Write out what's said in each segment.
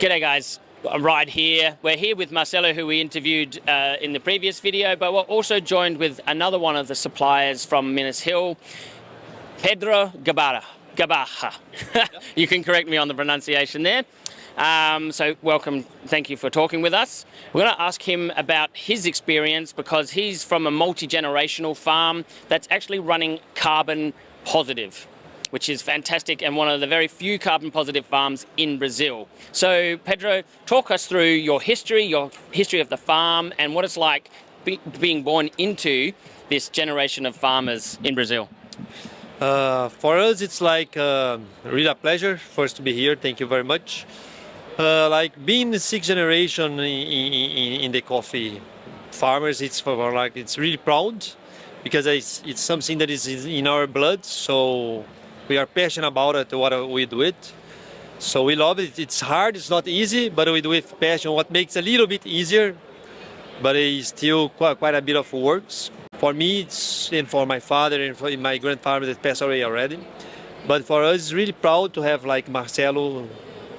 G'day guys, I'm right here. We're here with Marcelo, who we interviewed in the previous video, but we're also joined with another one of the suppliers from Minas Hill, Pedro Gabarra. You can correct me on the pronunciation there. So welcome, thank you for talking with us. We're going to ask him about his experience because he's from a multi-generational farm that's actually running carbon positive, which is fantastic and one of the very few carbon positive farms in Brazil. So Pedro, talk us through your history of the farm and what it's like being born into this generation of farmers in Brazil. For us, it's like really a pleasure first to be here. Thank you very much. Like being the sixth generation in the coffee farmers, it's really proud because it's something that is in our blood. So we are passionate about it, what we do it. So we love it. It's hard, it's not easy, but we do it with passion. What makes it a little bit easier, but it's still quite a bit of work. For me, and for my father and for my grandfather that passed away already. But for us, it's really proud to have like Marcelo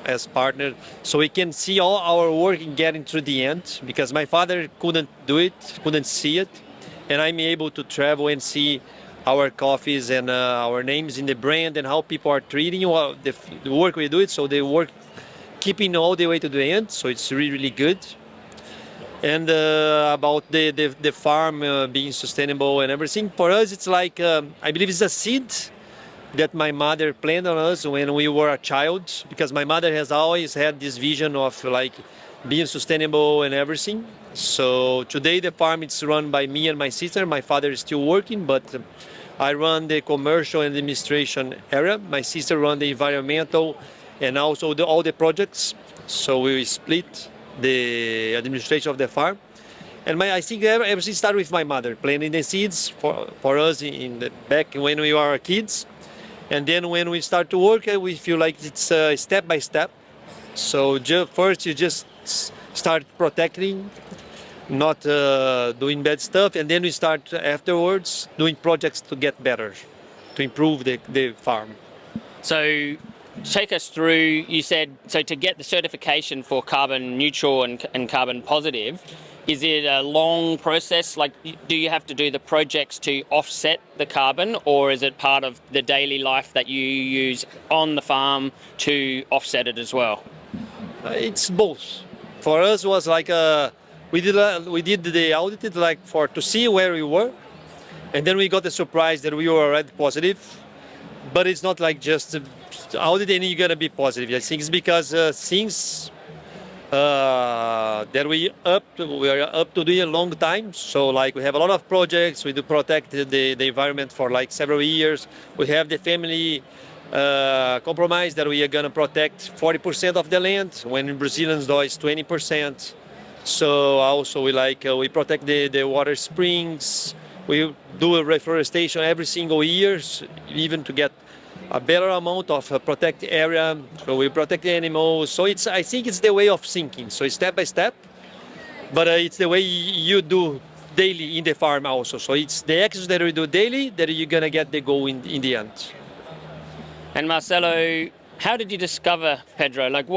as partner, so we can see all our work in getting to the end, because my father couldn't do it, couldn't see it, and I'm able to travel and see our coffees and our names in the brand and how people are treating the work we do it. So they work keeping all the way to the end, so it's really good. And about the farm being sustainable and everything, for us it's like I believe it's a seed that my mother planted on us when we were a child, because my mother has always had this vision of like being sustainable and everything. So today the farm is run by me and my sister. My father is still working, but I run the commercial and administration area. My sister runs the environmental and also all the projects. So we split the administration of the farm. And I think everything started with my mother planting the seeds for us back when we were kids. And then when we start to work, we feel like it's step by step. So first you just start protecting, not doing bad stuff, and then we start afterwards doing projects to get better, to improve the farm. So take us through, you said, so to get the certification for carbon neutral and carbon positive, is it a long process? Like, do you have to do the projects to offset the carbon, or is it part of the daily life that you use on the farm to offset it as well? It's both. For us, it was like we did the audit like to see where we were, and then we got the surprise that we were already positive. But it's not like just audit and you're gonna be positive. I think it's because since that we are up to do a long time. So like we have a lot of projects. We do protect the environment for like several years. We have the family compromise that we are gonna protect 40% of the land, when in Brazilians law is 20%. So also we protect the water springs. We do a reforestation every single year, even to get a better amount of protected area. So we protect the animals. So I think it's the way of thinking. So it's step by step, but it's the way you do daily in the farm also. So it's the actions that we do daily that you're gonna get the goal in the end. And Marcelo, how did you discover Pedro? Like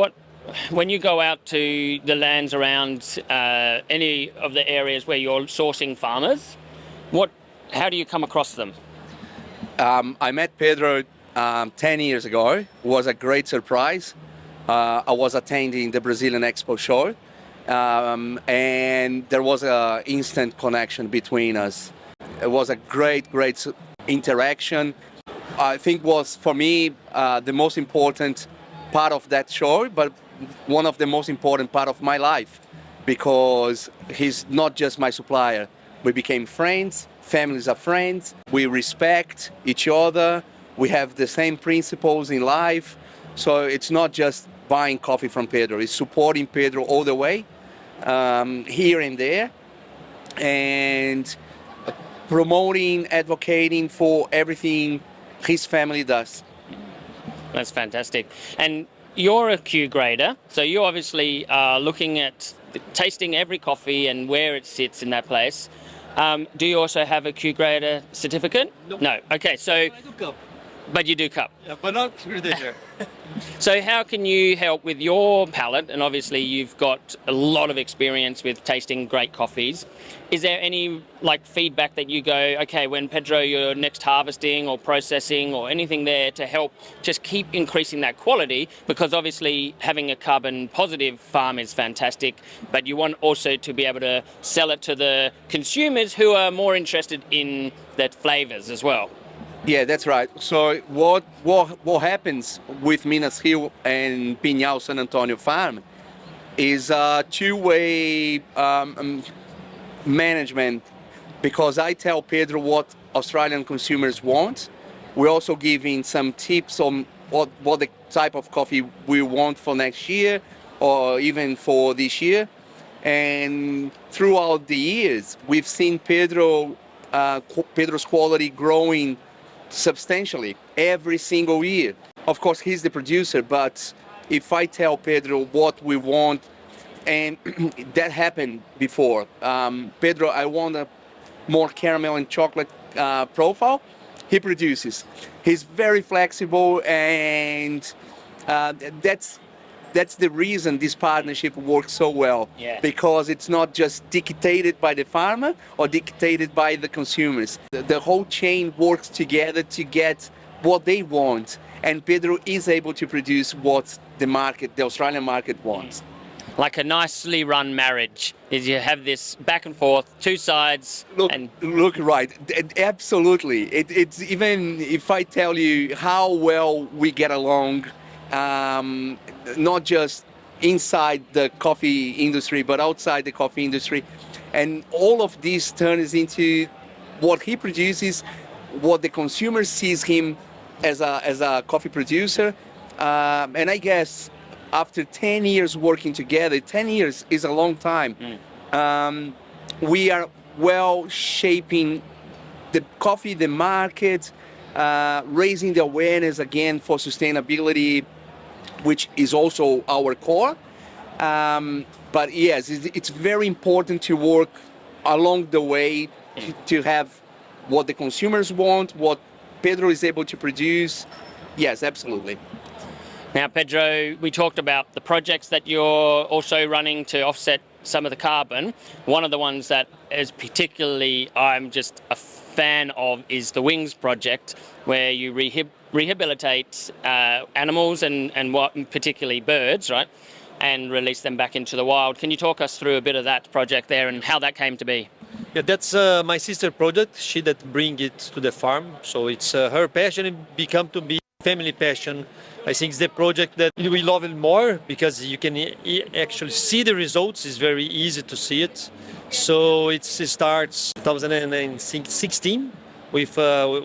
when you go out to the lands around any of the areas where you're sourcing farmers, how do you come across them? I met Pedro 10 years ago. It was a great surprise. I was attending the Brazilian Expo show, and there was an instant connection between us. It was a great interaction. I think was, for me, the most important part of that show, but one of the most important part of my life, because he's not just my supplier. We became friends, families are friends, we respect each other, we have the same principles in life. So it's not just buying coffee from Pedro, it's supporting Pedro all the way, here and there, and promoting, advocating for everything his family does. That's fantastic. And you're a Q grader, so you obviously are looking at tasting every coffee and where it sits in that place. Do you also have a Q grader certificate? No. No. Okay, so But you do cup. Yeah, but not through there. So how can you help with your palate? And obviously you've got a lot of experience with tasting great coffees. Is there any like feedback that you go, okay, when Pedro, you're next harvesting or processing or anything there to help just keep increasing that quality? Because obviously having a carbon positive farm is fantastic, but you want also to be able to sell it to the consumers who are more interested in the flavors as well. Yeah, that's right. So what happens with Minas Hill and Pinhal San Antonio farm is a two-way management, because I tell Pedro what Australian consumers want. We're also giving some tips on what the type of coffee we want for next year or even for this year. And throughout the years, we've seen Pedro's quality growing substantially every single year. Of course, he's the producer, but if I tell Pedro what we want, and that happened before, Pedro, I want a more caramel and chocolate profile, he produces. He's very flexible, and that's the reason this partnership works so well. Yeah. Because it's not just dictated by the farmer or dictated by the consumers. The whole chain works together to get what they want, and Pedro is able to produce what the Australian market wants. Like a nicely run marriage is you have this back and forth, two sides. Look, right, absolutely. It's even if I tell you how well we get along, not just inside the coffee industry, but outside the coffee industry. And all of this turns into what he produces, what the consumer sees him as a coffee producer. And I guess after 10 years working together, 10 years is a long time. We are well shaping the coffee, the market, raising the awareness again for sustainability, which is also our core. But yes, it's very important to work along the way to have what the consumers want, what Pedro is able to produce. Yes, absolutely. Now, Pedro, we talked about the projects that you're also running to offset some of the carbon. One of the ones that is particularly I'm just a fan of is the Wings project, where you rehabilitate animals and what particularly birds, right, and release them back into the wild. Can you talk us through a bit of that project there and how that came to be? Yeah, that's my sister project. She that bring it to the farm. So it's her passion and become to be family passion. I think it's the project that we love it more because you can actually see the results. It's very easy to see it. So it starts 2016 with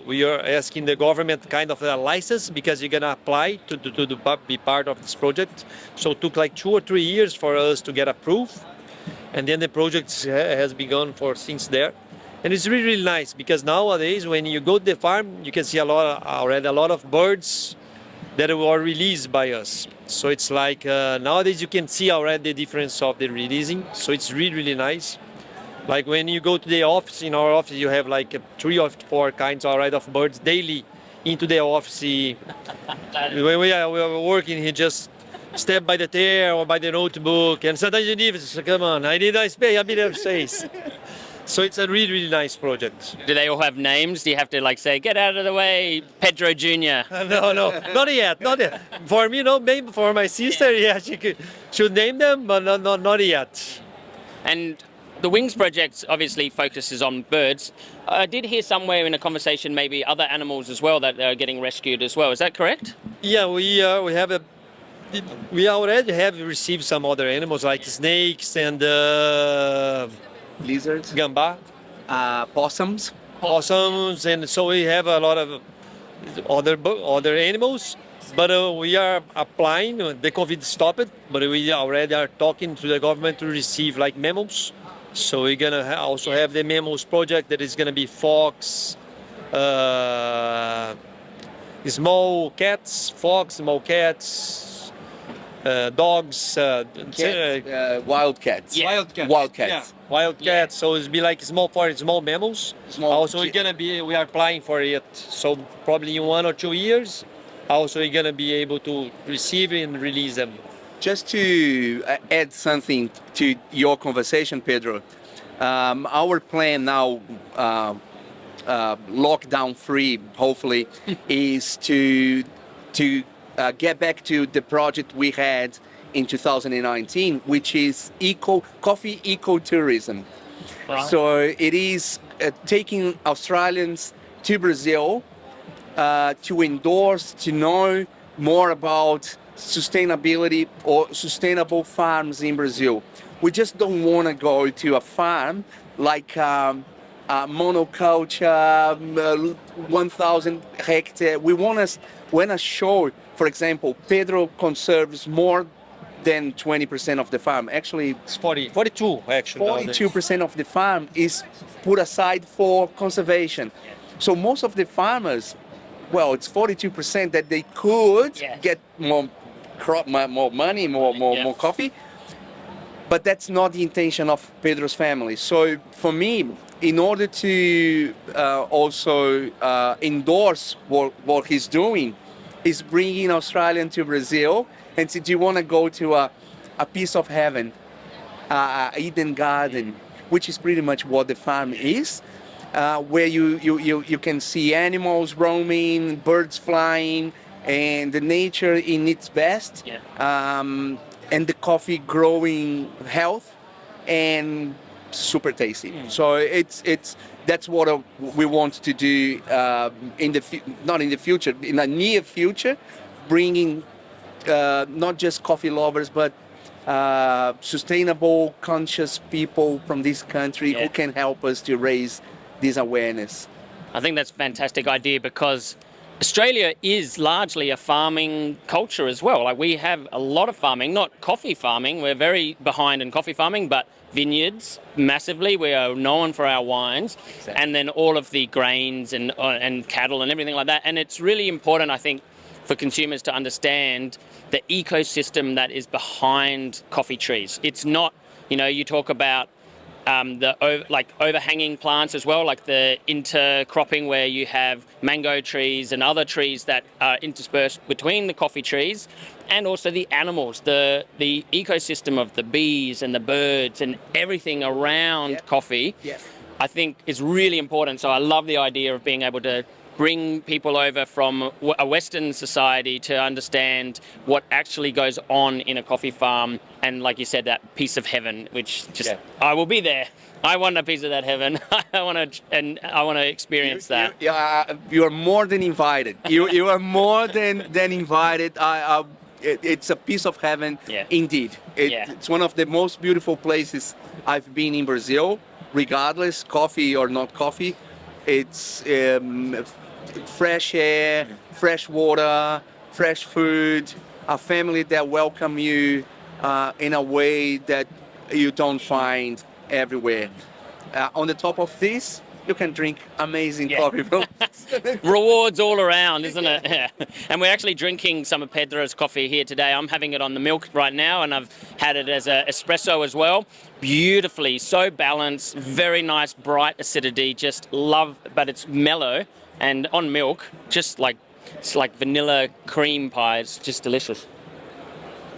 we are asking the government kind of a license because you're gonna apply to be part of this project. So it took like 2 or 3 years for us to get approved, and then the project has begun for since there. And it's really, really nice because nowadays when you go to the farm, you can see already a lot of birds that were released by us. So it's like nowadays you can see already the difference of the releasing. So it's really, really nice. Like when you go to the office, in our office, you have like 3 or 4 kinds already of birds daily into the office. When we are working, he just step by the chair or by the notebook, and sometimes you need to come on, I need a bit of space. So it's a really, really nice project. Do they all have names? Do you have to like say, get out of the way, Pedro Jr.? No, not yet. For me, no, maybe for my sister, yeah, she should name them, but not yet. And the Wings project obviously focuses on birds. I did hear somewhere in a conversation maybe other animals as well that are getting rescued as well. Is that correct? Yeah, we already have received some other animals like snakes and Lizards, gamba, possums, and so we have a lot of other animals. But we are applying. The COVID stopped, but we already are talking to the government to receive like mammals. So we're gonna also have the mammals project that is gonna be fox, small cats, dogs, Wildcats. Yeah. wildcats. Wildcats. Yeah, wildcats. So it's be like small mammals. Also, we are applying for it. So probably in 1 or 2 years, also we're gonna be able to receive and release them. Just to add something to your conversation, Pedro, our plan now, lockdown free, hopefully, is to get back to the project we had in 2019, which is coffee ecotourism. Right. So it is taking Australians to Brazil to endorse, to know more about sustainability or sustainable farms in Brazil. We just don't want to go to a farm like monoculture, 1,000 hectare. We want to show, for example, Pedro conserves more than 20% of the farm. Actually, It's 42 actually. nowadays. 42% of the farm is put aside for conservation. So most of the farmers, well, it's 42% that they could Yeah. get more money, more coffee. But that's not the intention of Pedro's family. So for me, in order to also endorse what he's doing, is bringing Australian to Brazil and say, do you want to go to a piece of heaven, Eden Garden, which is pretty much what the farm is, where you can see animals roaming, birds flying, and the nature in its best, and the coffee growing health and super tasty. So that's what we want to do not in the future, in the near future, bringing not just coffee lovers, but sustainable, conscious people from this country who can help us to raise this awareness. I think that's a fantastic idea because Australia is largely a farming culture as well. Like we have a lot of farming, not coffee farming. We're very behind in coffee farming, but vineyards massively. We are known for our wines, and then all of the grains and cattle and everything like that. And it's really important, I think, for consumers to understand the ecosystem that is behind coffee trees. It's not, you talk about overhanging plants as well, like the intercropping where you have mango trees and other trees that are interspersed between the coffee trees, and also the animals, the ecosystem of the bees and the birds and everything around coffee, I think is really important. So I love the idea of being able to bring people over from a Western society to understand what actually goes on in a coffee farm, and like you said, that piece of heaven, which just I will be there. I want a piece of that heaven. I want to experience that. You are more than invited. You are more than invited. It's a piece of heaven, indeed. It's one of the most beautiful places I've been in Brazil, regardless coffee or not coffee. It's fresh air, fresh water, fresh food, a family that welcome you in a way that you don't find everywhere. On the top of this, you can drink amazing coffee from Rewards all around, isn't it? Yeah. And we're actually drinking some of Pedro's coffee here today. I'm having it on the milk right now, and I've had it as an espresso as well. Beautifully, so balanced, very nice, bright acidity. Just love, but it's mellow, and on milk, just like it's like vanilla cream pie. It's just delicious.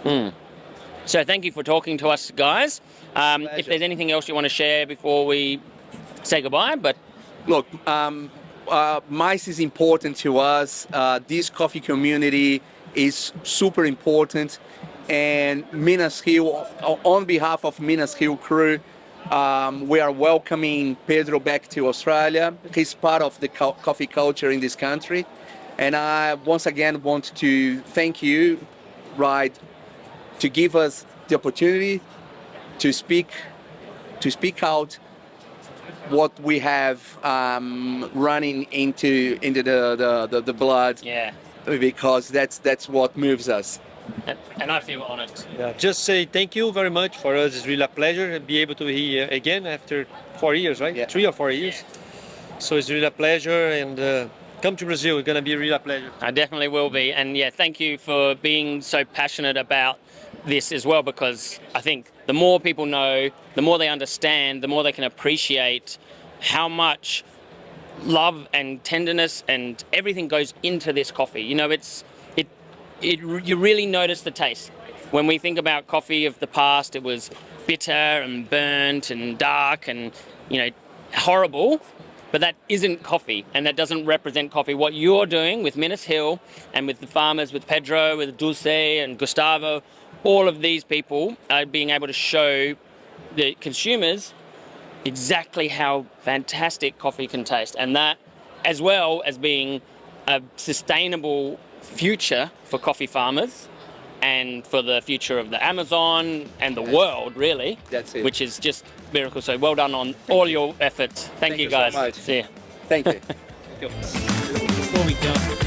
So thank you for talking to us, guys. If there's anything else you want to share before we say goodbye, but look, MICE is important to us. This coffee community is super important, and Minas Hill, on behalf of Minas Hill crew, we are welcoming Pedro back to Australia. He's part of the coffee culture in this country, and I once again want to thank you, to give us the opportunity to speak out what we have running into the blood, because that's what moves us. And I feel honored. Just say thank you very much. For us, it's really a pleasure to be able to be here again after 4 years, right? 3 or 4 years. So it's really a pleasure, and come to Brazil. It's gonna be really a pleasure. I definitely will be. And yeah, thank you for being so passionate about this as well, because I think the more people know, the more they understand, the more they can appreciate how much love and tenderness and everything goes into this coffee. You know, you really notice the taste. When we think about coffee of the past, it was bitter and burnt and dark and, you know, horrible. But that isn't coffee, and that doesn't represent coffee. What you're doing with Minas Hill and with the farmers, with Pedro, with Dulce and Gustavo, all of these people are being able to show the consumers exactly how fantastic coffee can taste. And that, as well as being a sustainable future for coffee farmers and for the future of the Amazon and the world, really. That's it. Which is just miracle. So well done on all your efforts. Thank you guys. So much. See ya. Thank you. Before we jump,